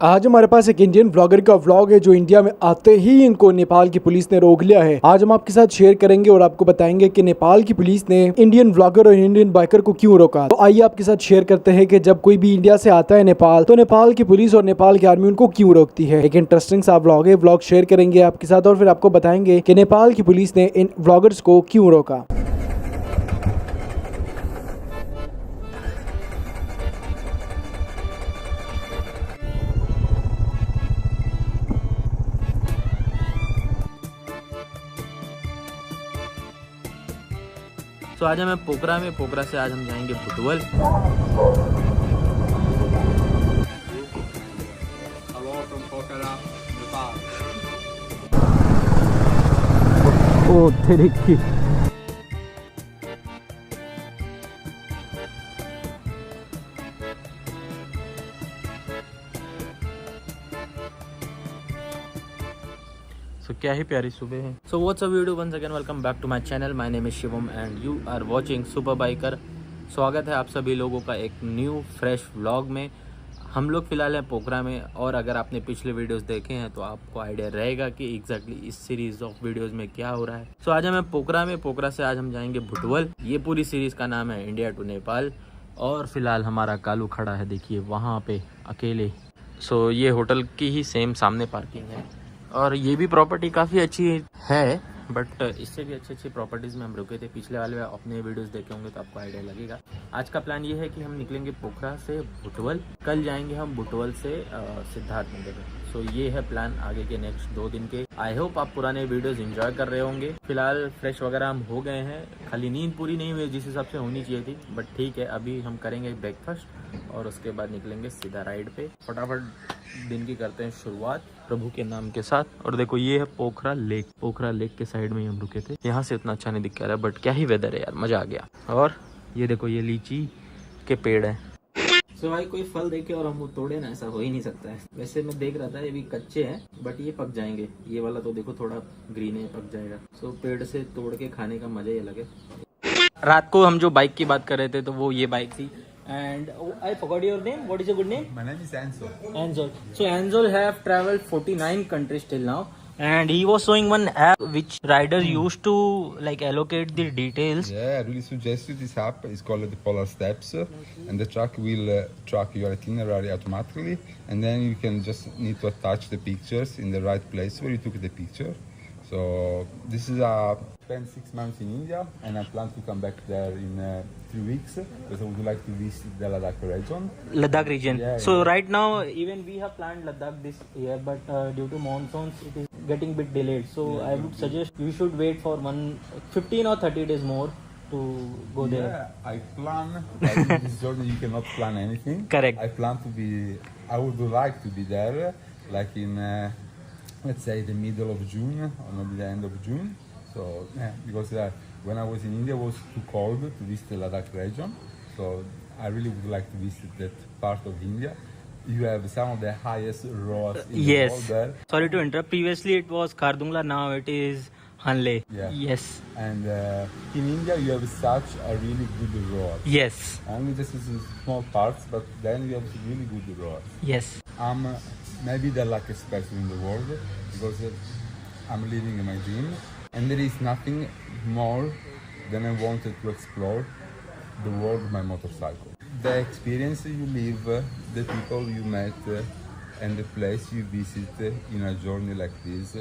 आज हमारे पास एक इंडियन ब्लॉगर का व्लॉग है जो इंडिया में आते ही इनको नेपाल की पुलिस ने रोक लिया है। आज हम आपके साथ शेयर करेंगे और आपको बताएंगे कि नेपाल की पुलिस ने इंडियन ब्लॉगर और इंडियन बाइकर को क्यों रोका। तो आइए आपके साथ शेयर करते हैं कि जब कोई भी इंडिया से आता है नेपाल तो नेपाल की पुलिस और नेपाल की आर्मी उनको क्यों रोकती है। एक इंटरेस्टिंग सा व्लॉग है, व्लॉग शेयर करेंगे आपके साथ और फिर आपको बताएंगे कि नेपाल की पुलिस ने इन व्लॉगर्स को क्यों रोका। तो आज हम पोखरा में, पोखरा से आज हम जाएंगे बुटवल। ओ तेरी की सो क्या ही प्यारी सुबह है। So what's up video, once again welcome back to my channel. My name is Shivam and you are watching super biker. स्वागत है आप सभी लोगों का एक न्यू फ्रेश व्लॉग में। हम लोग फिलहाल हैं पोखरा में और अगर आपने पिछले वीडियोस देखे हैं तो आपको आइडिया रहेगा कि एग्जैक्टली इस सीरीज ऑफ वीडियोस में क्या हो रहा है। सो आज हम पोखरा में, पोखरा से आज हम जाएंगे बुटवल। ये पूरी सीरीज का नाम है इंडिया टू नेपाल। और फिलहाल हमारा कालू खड़ा है, देखिए वहाँ पे अकेले। सो ये होटल की ही सेम सामने पार्किंग है और ये भी प्रॉपर्टी काफ़ी अच्छी है, बट इससे भी अच्छी अच्छी प्रॉपर्टीज़ में हम रुके थे। पिछले वाले अपने वीडियोस देखे होंगे तो आपको आइडिया लगेगा। आज का प्लान ये है कि हम निकलेंगे पोखरा से बुटवल, कल जाएंगे हम बुटवल से सिद्धार्थ नगर। सो ये है प्लान आगे के नेक्स्ट 2 दिन के। आई होप आप पुराने वीडियोस एंजॉय कर रहे होंगे। फिलहाल फ्रेश वगैरह हम हो गए हैं, खाली नींद पूरी नहीं हुई जिस हिसाब से होनी चाहिए थी, बट ठीक है। अभी हम करेंगे ब्रेकफास्ट और उसके बाद निकलेंगे सीधा राइड पे। फटाफट दिन की करते हैं शुरुआत प्रभु के नाम के साथ। और देखो ये है पोखरा लेक। पोखरा लेक के साइड में ही हम रुके थे। यहाँ से उतना अच्छा नहीं दिख रहा है, बट क्या ही वेदर है यार, मजा आ गया। और ये देखो ये लीची के पेड़ है। सो भाई कोई फल देखे और हम वो तोड़े ना, ऐसा हो ही नहीं सकता है। वैसे मैं देख रहा था ये भी कच्चे हैं बट ये पक जाएंगे। ये वाला तो देखो थोड़ा ग्रीन है, पक जाएगा। सो पेड़ से तोड़ के खाने का मजा ही अलग है। रात को हम जो बाइक की बात कर रहे थे तो वो ये बाइक थी। And I forgot your name. What is your good name? My name is Anzol. Anzol. So Anzol have traveled 49 countries till now, and he was showing one app which riders used to like allocate the details. Yeah, I really suggest you this app. It's called the Polar Steps, and the truck will track your itinerary automatically, and then you can just need to attach the pictures in the right place where you took the picture. So this is spent 6 months in India, and I plan to come back there in 3 weeks because I would like to visit the Ladakh region. Ladakh region. Yeah, So yeah. right now even we have planned Ladakh this year, but due to monsoons it is getting bit delayed. So I would suggest you should wait for 15 or 30 days more to go there. Yeah, I plan. But in this journey, you cannot plan anything. Correct. I plan to be. I would like to be there, like in, let's say, the middle of June or maybe the end of June. So yeah, because when I was in India, it was too cold to visit the Ladakh region. So I really would like to visit that part of India. You have some of the highest roads in the Yes. world there. Sorry to interrupt. Previously it was Khardungla, now it is Hanle. Yeah. Yes. And in India, you have such a really good road. Yes. Only this is small parts, but then you have really good roads. Yes. I'm maybe the luckiest person in the world because I'm living my dream, and there is nothing more than I wanted to explore the world with my motorcycle. The experience you live, the people you met, and the place you visit in a journey like this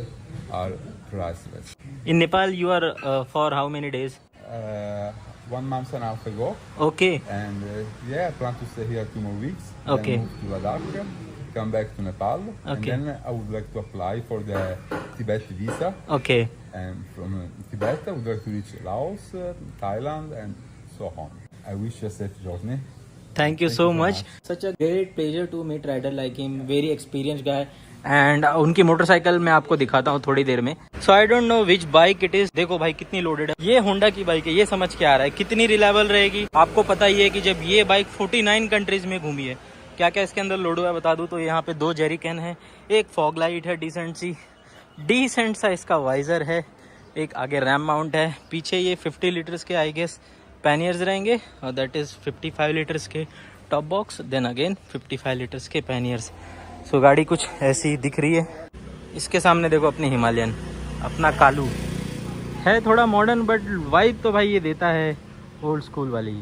are priceless. In Nepal you are for how many days? 1 month and a half ago, Okay. and yeah, I plan to stay here 2 more weeks. Okay. Then move to Ladakh, come back to Nepal, and Okay. then I would like to apply for the Tibet visa. Okay. And from Tibet, I would like to reach Laos, Thailand, and so on. I wish you a safe journey. Thank you so much. Such a great pleasure to meet rider like him. Very experienced guy. And उनकी motorcycle मैं आपको दिखाता हूँ थोड़ी देर में। So I don't know which bike it is. देखो भाई कितनी लोडेड है। ये होंडा की बाइक है। ये समझ के आ रहा है कितनी रिलायबल रहेगी। आपको पता ही है कि जब ये बाइक 49 कंट्रीज में घूमी है, क्या क्या इसके अंदर लोड हुआ है बता दूं तो यहाँ पे 2 जेरी कैन है, एक फॉग लाइट है डिसेंट सा इसका वाइजर है, एक आगे रैम माउंट है, पीछे ये 50 लीटर्स के आई गेस पैनियर्स रहेंगे और दैट इज 55 लीटर्स के top box, then again 55 litres के पैनियर्स। सो गाड़ी कुछ ऐसी दिख रही है। इसके सामने देखो अपनी हिमालयन, अपना कालू है, थोड़ा मॉडर्न बट वाइब तो भाई ये देता है ओल्ड स्कूल वाली।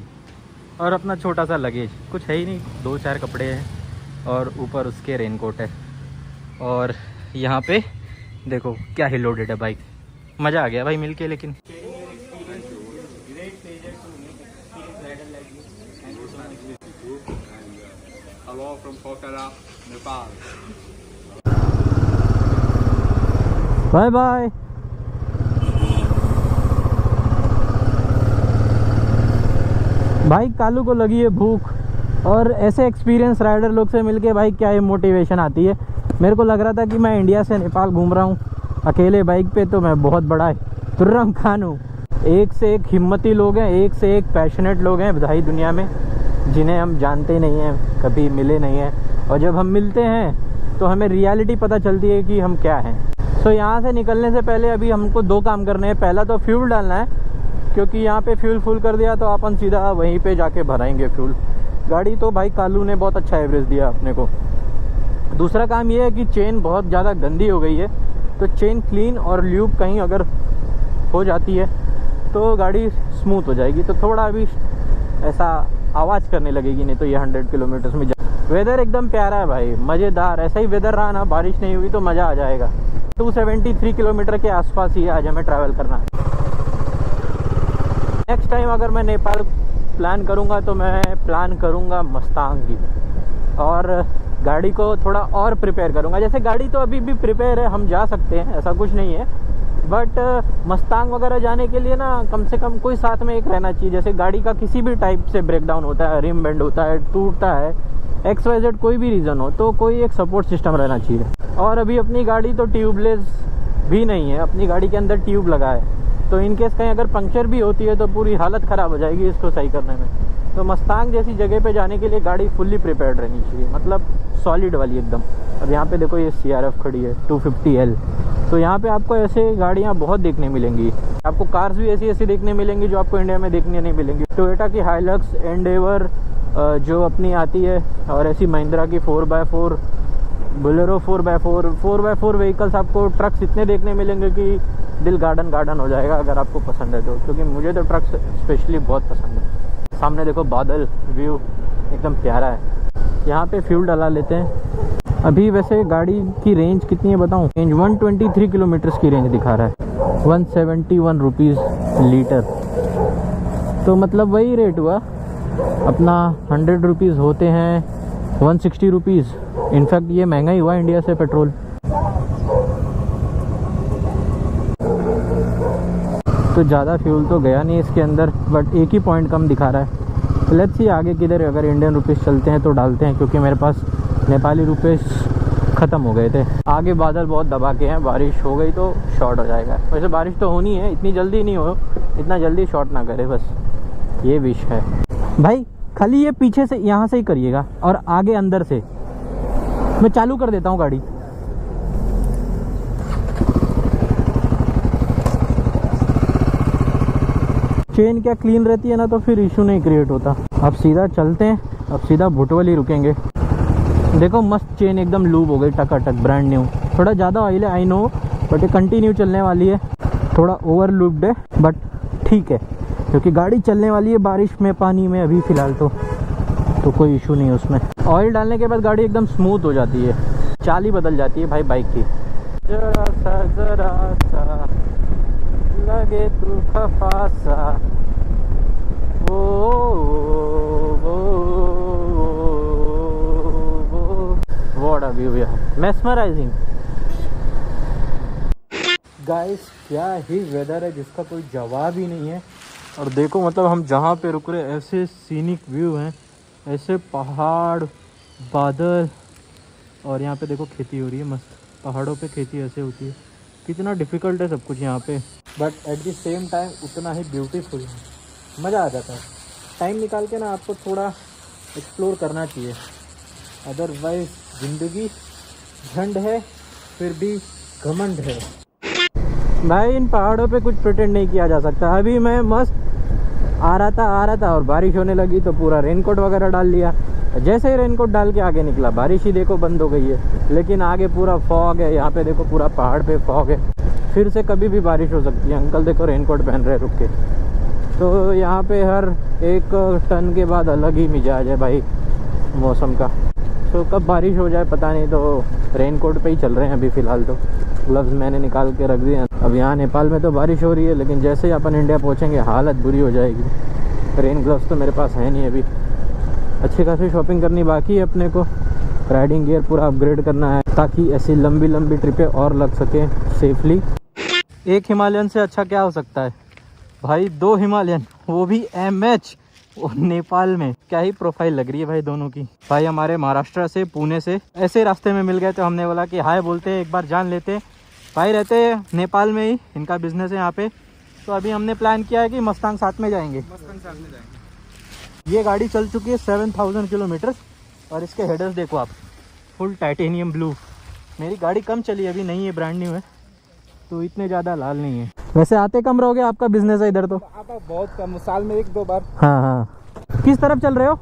और अपना छोटा सा लगेज, कुछ है ही नहीं, 2-4 कपड़े हैं और ऊपर उसके रेनकोट है। और यहाँ पे देखो क्या ही लोडेड है बाइक। मज़ा आ गया भाई मिलके। लेकिन Hello from Pokhara, Nepal. Bye bye. भाई कालू को लगी है भूख, और ऐसे एक्सपीरियंस राइडर लोग से मिलके भाई क्या ही मोटिवेशन आती है। मेरे को लग रहा था कि मैं इंडिया से नेपाल घूम रहा हूँ अकेले बाइक पे, तो मैं बहुत बड़ा है तुर्रम खान हूँ। एक से एक हिम्मती लोग हैं, एक से एक पैशनेट लोग हैं भाई दुनिया में, जिन्हें हम जानते नहीं हैं, कभी मिले नहीं हैं। और जब हम मिलते हैं तो हमें रियलिटी पता चलती है कि हम क्या हैं। सो यहाँ से निकलने से पहले अभी हमको 2 काम करने हैं। पहला तो फ्यूल डालना है, क्योंकि यहाँ पे फ्यूल फुल कर दिया तो अपन सीधा वहीं पे जाके भराएंगे फ्यूल। गाड़ी तो भाई कालू ने बहुत अच्छा एवरेज दिया अपने को। दूसरा काम ये है कि चेन बहुत ज़्यादा गंदी हो गई है, तो चेन क्लीन और ल्यूब कहीं अगर हो जाती है तो गाड़ी स्मूथ हो जाएगी। तो थोड़ा अभी ऐसा आवाज़ करने लगेगी, नहीं तो ये 100 किलोमीटर में वेदर एकदम प्यारा है भाई, मज़ेदार। ऐसा ही वेदर रहा ना, बारिश नहीं हुई तो मज़ा आ जाएगा। 273 किलोमीटर के आसपास ही आज हमें ट्रैवल करना है। नेक्स्ट टाइम अगर मैं नेपाल प्लान करूँगा तो मैं प्लान करूँगा मस्तांग की, और गाड़ी को थोड़ा और प्रिपेयर करूँगा। जैसे गाड़ी तो अभी भी प्रिपेयर है, हम जा सकते हैं, ऐसा कुछ नहीं है, बट मस्तांग वगैरह जाने के लिए ना कम से कम कोई साथ में एक रहना चाहिए। जैसे गाड़ी का किसी भी टाइप से ब्रेकडाउन होता है, रिम बेंड होता है, टूटता है, XYZ कोई भी रीज़न हो, तो कोई एक सपोर्ट सिस्टम रहना चाहिए। और अभी अपनी गाड़ी तो ट्यूबलेस भी नहीं है, अपनी गाड़ी के अंदर ट्यूब लगा है, तो इनकेस कहीं अगर पंक्चर भी होती है तो पूरी हालत ख़राब हो जाएगी इसको सही करने में। तो मस्तांग जैसी जगह पे जाने के लिए गाड़ी फुल्ली प्रिपेयर्ड रहनी चाहिए, मतलब सॉलिड वाली एकदम। अब यहाँ पे देखो ये CRF खड़ी है 250L, तो यहाँ पे आपको ऐसे गाड़ियाँ बहुत देखने मिलेंगी। आपको कार्स भी ऐसी ऐसी देखने मिलेंगी जो आपको इंडिया में देखने नहीं मिलेंगी। टोयोटा की हाइलक्स, एंडेवर जो अपनी आती है, और ऐसी महिंद्रा की 4x4, Bolero 4x4, 4x4 vehicles आपको ट्रक्स इतने देखने मिलेंगे कि दिल गार्डन गार्डन हो जाएगा अगर आपको पसंद है तो, क्योंकि मुझे तो ट्रक्स स्पेशली बहुत पसंद है। सामने देखो बादल, व्यू एकदम प्यारा है। यहाँ पे फ्यूल डला लेते हैं। अभी वैसे गाड़ी की रेंज कितनी है बताऊँ? रेंज 123 किलोमीटर्स की रेंज दिखा रहा है, 171 रुपीज़ लीटर। तो मतलब वही रेट हुआ अपना, 100 रुपीज़ होते हैं 160 रुपीज़। इनफैक्ट ये महंगा ही हुआ इंडिया से पेट्रोल। तो ज़्यादा फ्यूल तो गया नहीं इसके अंदर, बट एक ही पॉइंट कम दिखा रहा है। लेट्स सी आगे किधर, अगर इंडियन रुपीस चलते हैं तो डालते हैं, क्योंकि मेरे पास नेपाली रुपीस ख़त्म हो गए थे। आगे बादल बहुत दबा के हैं, बारिश हो गई तो शॉर्ट हो जाएगा। वैसे बारिश तो होनी है, इतनी जल्दी नहीं हो, इतना जल्दी शॉर्ट ना करे, बस ये विश है भाई। खाली ये पीछे से यहाँ से ही करिएगा और आगे अंदर से। मैं चालू कर देता हूँ गाड़ी। चेन क्या क्लीन रहती है ना, तो फिर इशू नहीं क्रिएट होता। अब सीधा चलते हैं, अब सीधा भुटवल ही रुकेंगे। देखो मस्त चेन एकदम लूब हो गई, टकाटक ब्रांड न्यू। थोड़ा ज़्यादा ऑयल है आई नो, बट ये कंटिन्यू चलने वाली है। थोड़ा ओवर लूब्ड है बट ठीक है, क्योंकि गाड़ी चलने वाली है बारिश में, पानी में अभी फ़िलहाल तो कोई इशू नहीं है उसमें। ऑयल डालने के बाद गाड़ी एकदम स्मूथ हो जाती है, चाल ही बदल जाती है भाई बाइक की। जरा सा लगे तू खफा सा, व्हाट अ व्यू यार, मेस्मराइजिंग। गाइस क्या ही वेदर है जिसका कोई जवाब ही नहीं है। और देखो मतलब हम जहाँ पे रुक रहे ऐसे सीनिक व्यू हैं, ऐसे पहाड़, बादल, और यहाँ पे देखो खेती हो रही है मस्त। पहाड़ों पे खेती ऐसे होती है। कितना डिफ़िकल्ट है सब कुछ यहाँ पे, but at the same time उतना ही ब्यूटीफुल है। मज़ा आ जाता है। टाइम निकाल के ना आपको थोड़ा एक्सप्लोर करना चाहिए, अदरवाइज ज़िंदगी झंड है फिर भी घमंड है। भाई इन पहाड़ों पे कुछ प्रिटेंड नहीं किया जा सकता। अभी मैं मस्त आ रहा था और बारिश होने लगी तो पूरा रेनकोट वगैरह डाल लिया, जैसे ही रेनकोट डाल के आगे निकला, बारिश ही देखो बंद हो गई है, लेकिन आगे पूरा फॉग है। यहाँ पे देखो पूरा पहाड़ पे फॉग है, फिर से कभी भी बारिश हो सकती है। अंकल देखो रेनकोट पहन रहे रुक के। तो यहाँ पे हर एक टर्न के बाद अलग ही मिजाज है भाई मौसम का। तो कब बारिश हो जाए पता नहीं, तो रेनकोट पे ही चल रहे हैं अभी फ़िलहाल। तो ग्लव्स मैंने निकाल के रख दिए। अब यहाँ नेपाल में तो बारिश हो रही है, लेकिन जैसे ही अपन इंडिया पहुँचेंगे हालत बुरी हो जाएगी। रेन ग्लव्स तो मेरे पास है नहीं अभी। अच्छी खासी शॉपिंग करनी बाकी है अपने को। राइडिंग गियर पूरा अपग्रेड करना है ताकि ऐसी लंबी लंबी ट्रिपें और लग सके सेफली। एक हिमालयन से अच्छा क्या हो सकता है भाई, 2 हिमालयन, वो भी MH और नेपाल में। क्या ही प्रोफाइल लग रही है भाई दोनों की। भाई हमारे महाराष्ट्र से पुणे से ऐसे रास्ते में मिल गए, तो हमने बोला कि हाय बोलते हैं, एक बार जान लेते। भाई रहते हैं नेपाल में ही, इनका बिजनेस है यहाँ पे। तो अभी हमने प्लान किया है कि मस्तांग साथ में जाएंगे। ये गाड़ी चल चुकी है 7000 किलोमीटर और इसके हेडर्स देखो आप, फुल टाइटेनियम ब्लू। मेरी गाड़ी कम चली अभी, नहीं है, ब्रांड न्यू है, तो इतने ज़्यादा लाल नहीं है। वैसे आते कम रहोगे, आपका बिजनेस है इधर? तो आता बहुत कम, साल में 1-2 बार। हाँ हाँ। किस तरफ चल रहे हो?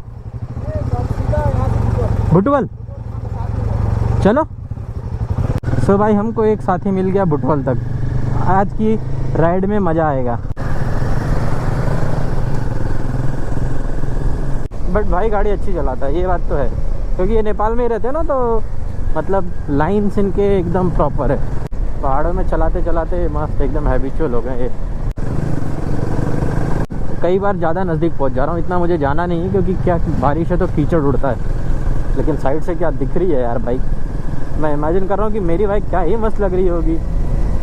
बुटवल। चलो। सो भाई हमको एक साथी मिल गया बुटवल तक। आज की राइड में मज़ा आएगा। बट भाई गाड़ी अच्छी चलाता है, ये बात तो है, क्योंकि ये नेपाल में ही रहते हैं ना, तो मतलब लाइन्स इनके एकदम प्रॉपर है। पहाड़ों में चलाते चलाते मस्त एकदम हैबिचुअल हो गए ये। कई बार ज़्यादा नज़दीक पहुंच जा रहा हूँ, इतना मुझे जाना नहीं है, क्योंकि क्या बारिश है तो कीचड़ उड़ता है। लेकिन साइड से क्या दिख रही है यार बाइक, मैं इमेजिन कर रहा हूँ कि मेरी बाइक क्या ही मस्त लग रही होगी।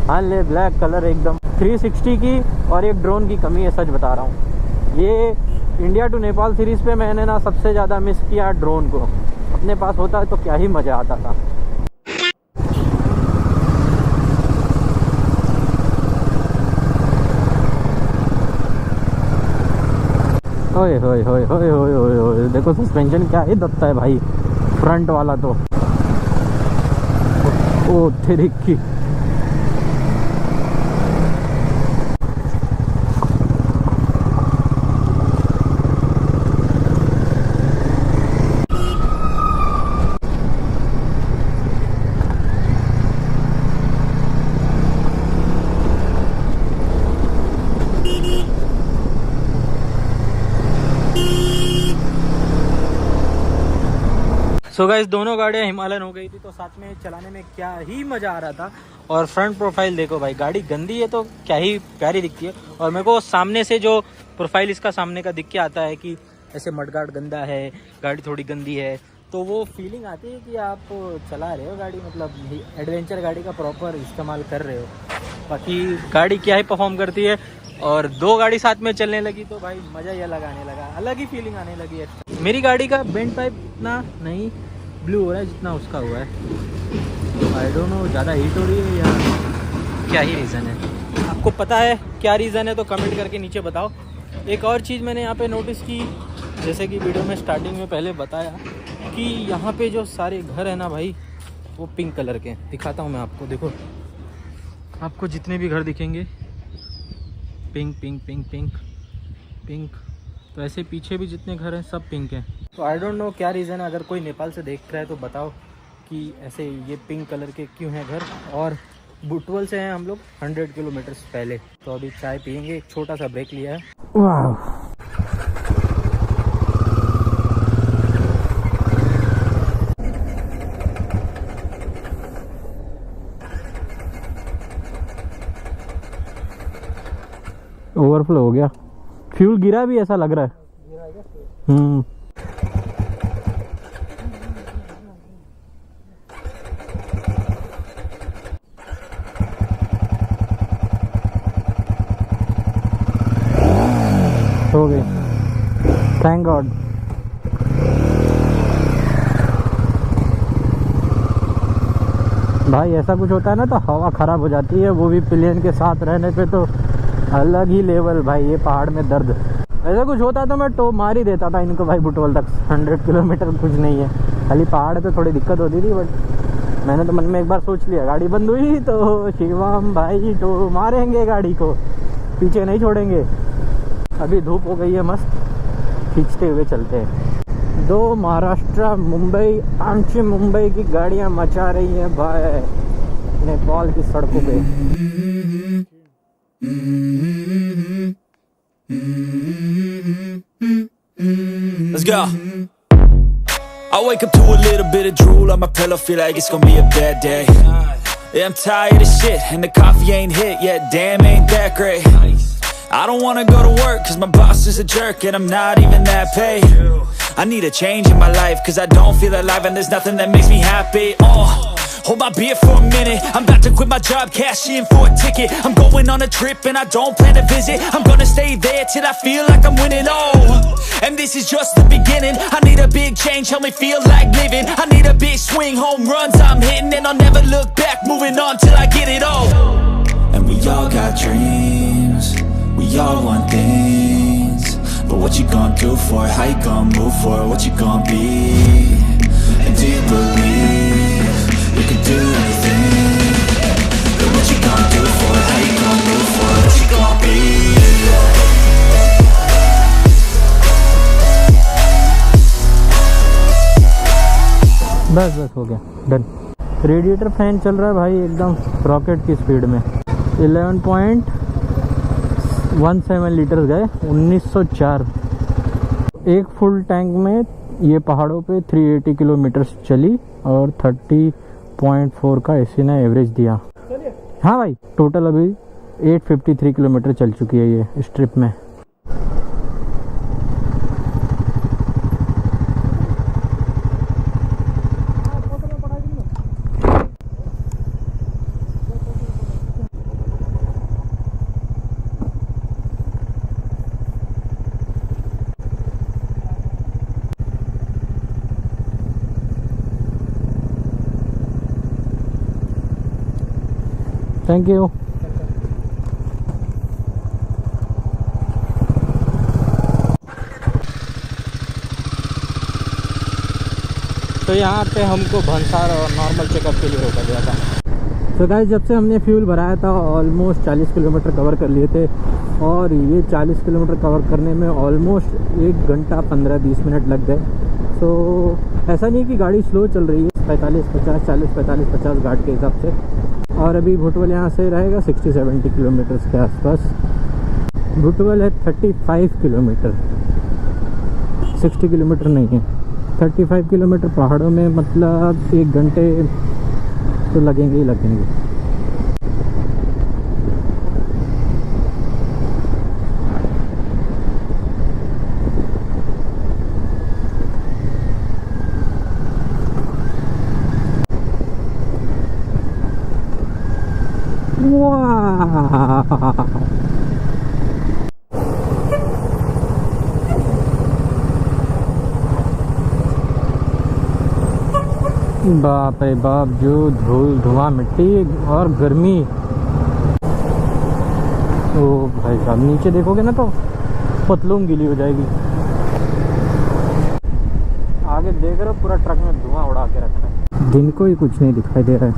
हाँ ले, ब्लैक कलर एकदम। 360 की और एक ड्रोन की कमी है, सच बता रहा हूँ। ये इंडिया टू नेपाल सीरीज़ पे मैंने ना सबसे ज़्यादा मिस किया ड्रोन को। अपने पास होता तो क्या ही मज़ा आता था। ओए होए होए होए होए होए होए, देखो सस्पेंशन क्या ही दबता है भाई, फ्रंट वाला तो। ओ तेरी की। सो गाइस दोनों गाड़ियाँ हिमालयन हो गई थी, तो साथ में चलाने में क्या ही मज़ा आ रहा था। और फ्रंट प्रोफाइल देखो भाई, गाड़ी गंदी है तो क्या ही प्यारी दिखती है। और मेरे को सामने से जो प्रोफाइल इसका सामने का दिख के आता है कि ऐसे मडगार्ड गंदा है, गाड़ी थोड़ी गंदी है, तो वो फीलिंग आती है कि आप चला रहे हो गाड़ी, मतलब एडवेंचर गाड़ी का प्रॉपर इस्तेमाल कर रहे हो। बाकी गाड़ी क्या ही परफॉर्म करती है। और 2 गाड़ी साथ में चलने लगी तो भाई मज़ा ही अलग आने लगा, अलग ही फीलिंग आने लगी है। मेरी गाड़ी का बेंड पाइप इतना नहीं ब्लू हो रहा है जितना उसका हुआ है। आई डोंट नो, ज़्यादा हीट हो रही है या क्या ही रीज़न है। आपको पता है क्या रीज़न है तो कमेंट करके नीचे बताओ। एक और चीज़ मैंने यहाँ पे नोटिस की, जैसे कि वीडियो में स्टार्टिंग में पहले बताया कि यहाँ पे जो सारे घर है ना भाई, वो पिंक कलर के। दिखाता हूँ मैं आपको, देखो आपको जितने भी घर दिखेंगे pink pink pink pink pink, तो ऐसे पीछे भी जितने घर हैं सब पिंक हैं। तो आई डोंट नो क्या रीज़न है, अगर कोई नेपाल से देख रहा है तो बताओ कि ऐसे ये पिंक कलर के क्यों हैं घर। और बुटवल से हैं हम लोग 100 किलोमीटर पहले। तो अभी चाय पियेंगे, एक छोटा सा ब्रेक लिया है। वाह ओवरफ्लो हो गया, फ्यूल गिरा भी ऐसा लग रहा है। हो गई, थैंक गॉड। भाई ऐसा कुछ होता है ना तो हवा ख़राब हो जाती है, वो भी प्लेन के साथ रहने पे तो अलग ही लेवल भाई। ये पहाड़ में दर्द, ऐसा कुछ होता तो मैं टो मार ही देता था इनको भाई बुटवल तक। 100 किलोमीटर कुछ नहीं है, खाली पहाड़ पे थोड़ी दिक्कत होती थी। बट मैंने तो मन में एक बार सोच लिया, गाड़ी बंद हुई तो शिवम भाई तो मारेंगे गाड़ी को, पीछे नहीं छोड़ेंगे। अभी धूप हो गई है मस्त, खींचते हुए चलते हैं। दो महाराष्ट्र मुंबई आमची मुंबई की गाड़ियां मचा रही हैं भाई नेपाल की सड़कों पे। Let's go. I wake up to a little bit of drool on my pillow, feel like it's gonna be a bad day. Yeah, I'm tired of shit and the coffee ain't hit yet, damn ain't that great. I don't wanna go to work cause my boss is a jerk and I'm not even that paid. I need a change in my life cause I don't feel alive and there's nothing that makes me happy. Hold my beer for a minute, I'm about to quit my job, cash in for a ticket. I'm going on a trip and I don't plan to visit. I'm gonna stay there till I feel like I'm winning, and this is just the beginning. I need a big change, help me feel like living. I need a big swing, home runs I'm hitting, and I'll never look back, moving on till I get it all. And we all got dreams, we all want things, but what you gonna do for it? How you gonna move for it? What you gonna be? And do you believe you can do anything? But what you gonna do for it? How you gonna move for it? What you gonna be? बस बस हो गया done. Radiator fan चल रहा है भाई एकदम rocket की स्पीड में। 11.17 लीटर गए 1904। एक फुल टैंक में ये पहाड़ों पे 380 किलोमीटर चली और 30.4 का एसी ने एवरेज दिया। हाँ भाई टोटल अभी 853 किलोमीटर चल चुकी है ये इस ट्रिप में। Thank you. तो यहाँ पे हमको भंसार और नॉर्मल चेकअप के लिए रोका गया था। तो गाइस जब से हमने फ्यूल भराया था ऑलमोस्ट 40 किलोमीटर कवर कर लिए थे और ये 40 किलोमीटर कवर करने में ऑलमोस्ट 1 घंटा 15-20 मिनट लग गए। तो ऐसा नहीं कि गाड़ी स्लो चल रही है, 45-50 40-45-50 घाट के हिसाब से। और अभी भुटवल यहाँ से रहेगा 60-70 किलोमीटर के आसपास। भुटवल है 35 किलोमीटर, 60 किलोमीटर नहीं है, 35 किलोमीटर पहाड़ों में, मतलब 1 घंटे तो लगेंगे ही लगेंगे। बाप रे बाप, जो धुआं मिट्टी और गर्मी। ओ भाई साहब नीचे देखोगे ना तो पतलून गीली हो जाएगी। आगे देख रहे हो पूरा ट्रक में धुआं उड़ा के रखा है। दिन को ही कुछ नहीं दिखाई दे रहा है।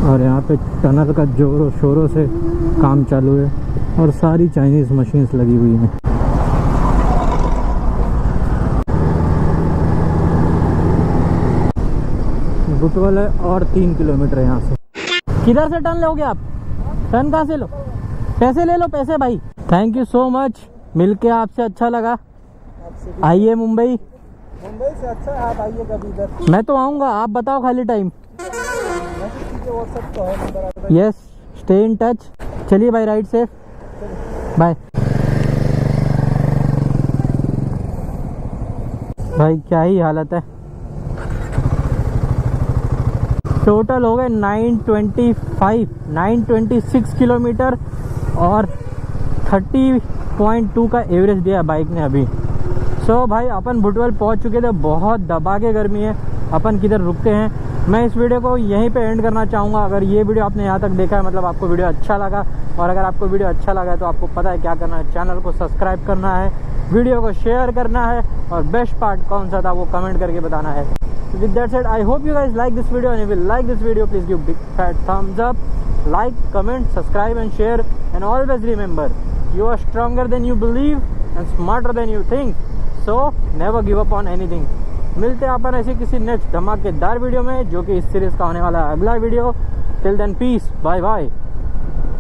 और यहाँ पे टनल का जोरों शोरों से काम चालू है और सारी चाइनीज़ मशीन्स लगी हुई हैं। भुटवल है और 3 किलोमीटर यहाँ से। किधर से टर्न लोगे आप? टर्न कहाँ से लो? पैसे ले लो, पैसे भाई। थैंक यू सो मच, मिलके आपसे अच्छा लगा। आइए मुंबई से अच्छा है, आप आइए कभी इधर। मैं तो आऊँगा, आप बताओ खाली time. Yes, stay in touch. चलिए भाई, राइड सेफ, बाय। भाई क्या ही हालत है। टोटल हो गए 926 किलोमीटर और 30.2 का एवरेज दिया बाइक ने अभी। सो भाई अपन भुटवल पहुंच चुके थे। बहुत दबा के गर्मी है, अपन किधर रुकते हैं। मैं इस वीडियो को यहीं पे एंड करना चाहूँगा। अगर ये वीडियो आपने यहाँ तक देखा है मतलब आपको वीडियो अच्छा लगा, और अगर आपको वीडियो अच्छा लगा है तो आपको पता है क्या करना है। चैनल को सब्सक्राइब करना है, वीडियो को शेयर करना है, और बेस्ट पार्ट कौन सा था वो कमेंट करके बताना है। With that said, I hope you guys like this video, and if you like this video, please give big fat thumbs up, like, comment, subscribe and share, and always remember, You are stronger than you believe and smarter than you think. So never give up on anything. मिलते हैं अपन ऐसे किसी next धमाकेदार video में, जो कि इस series का होने वाला है अगला video. Till then, peace. Bye bye.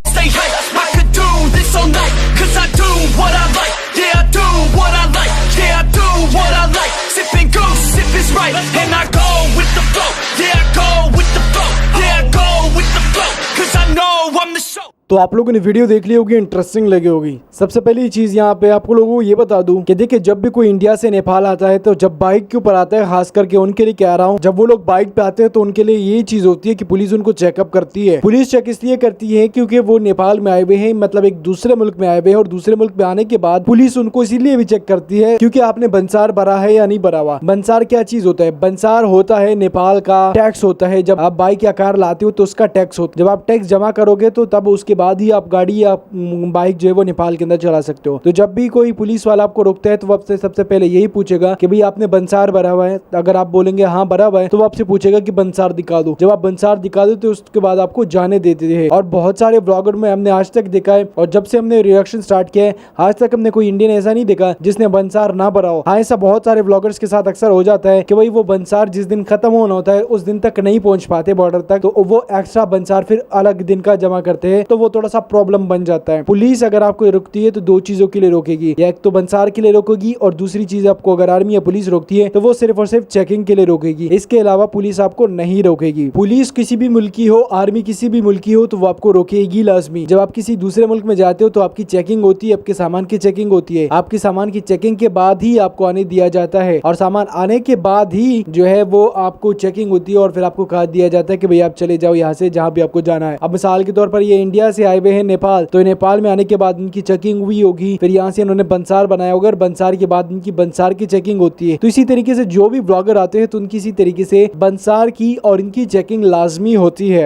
Stay hype, I could do this all night, 'cause I do what I like, yeah I do what I like, yeah I do what I like, sipping goose, sipping Sprite, and I go with the flow, yeah I go with the flow, yeah I go with the flow, 'cause I know I'm the show. तो आप लोगों ने video देख ली होगी, interesting लगी होगी. सबसे पहली चीज यहाँ पे आपको लोगों को ये बता दूं कि देखिए, जब भी कोई इंडिया से नेपाल आता है तो जब बाइक के ऊपर आता है, खास करके उनके लिए कह रहा हूँ, जब वो लोग बाइक पे आते हैं तो उनके लिए ये चीज होती है कि पुलिस उनको चेकअप करती है. पुलिस चेक इसलिए करती है क्योंकि वो नेपाल में आए हुए हैं, मतलब एक दूसरे मुल्क में आए हुए हैं, और दूसरे मुल्क में आने के बाद पुलिस उनको इसीलिए भी चेक करती है क्योंकि आपने बंसार भरा है या नहीं भरा हुआ. बंसार क्या चीज होता है? बंसार होता है नेपाल का टैक्स होता है. जब आप बाइक या कार लाते हो तो उसका टैक्स होता है. जब आप टैक्स जमा करोगे तो तब उसके बाद ही आप गाड़ी या बाइक जो है वो नेपाल के अंदर चला सकते हो. तो जब भी कोई पुलिस वाला आपको रोकता है तो वो आपसे सबसे पहले यही पूछेगा कि भाई आपने बंसार भरा हुआ है. अगर आप बोलेंगे हाँ भरा हुआ है तो वो आपसे पूछेगा कि बंसार दिखा दो. जब आप बंसार दिखा दो तो उसके बाद आपको जाने देते हैं. और बहुत सारे ब्लॉगर में हमने आज तक देखा है, और जब से हमने रिएक्शन स्टार्ट किया है आज तक हमने कोई इंडियन ऐसा नहीं देखा जिसने बंसार ना भरा हो. हाँ, ऐसा बहुत सारे ब्लॉगर्स के साथ अक्सर हो जाता है कि भाई वो बंसार जिस दिन खत्म होना होता है उस दिन तक नहीं पहुंच पाते बॉर्डर तक, तो वो एक्स्ट्रा बंसार फिर अलग दिन का जमा करते हैं, तो वो थोड़ा सा प्रॉब्लम बन जाता है. पुलिस अगर आपको रोकती है तो दो चीजों के लिए रोकेगी, या एक तो बंसार के लिए रोकेगी, और दूसरी चीज आपको अगर आर्मी या पुलिस रोकती है तो वो सिर्फ और सिर्फ चेकिंग के लिए रोकेगी. इसके अलावा पुलिस आपको नहीं रोकेगी. पुलिस किसी भी मुल्क की हो, आर्मी किसी भी मुल्क की हो, तो वो आपको रोकेगी लाजमी. जब आप किसी दूसरे मुल्क में जाते हो तो आपकी चेकिंग होती है, आपके सामान की चेकिंग होती है. आपके सामान की चेकिंग के बाद ही आपको आने दिया जाता है, और सामान आने के बाद ही जो है वो आपको चेकिंग होती है, और फिर आपको कहा दिया जाता है कि भाई आप चले जाओ यहाँ से जहाँ भी आपको जाना है. अब मिसाल के तौर पर ये इंडिया से आए हुए हैं नेपाल, तो नेपाल में आने के बाद इनकी चेकिंग हुई होगी, फिर यहाँ से इन्होंने बंसार बनाया होगा, और बंसार के बाद इनकी बंसार की चेकिंग होती है. तो इसी तरीके से जो भी ब्लॉगर आते हैं तो उनकी इसी तरीके से बंसार की और इनकी चेकिंग लाजमी होती है.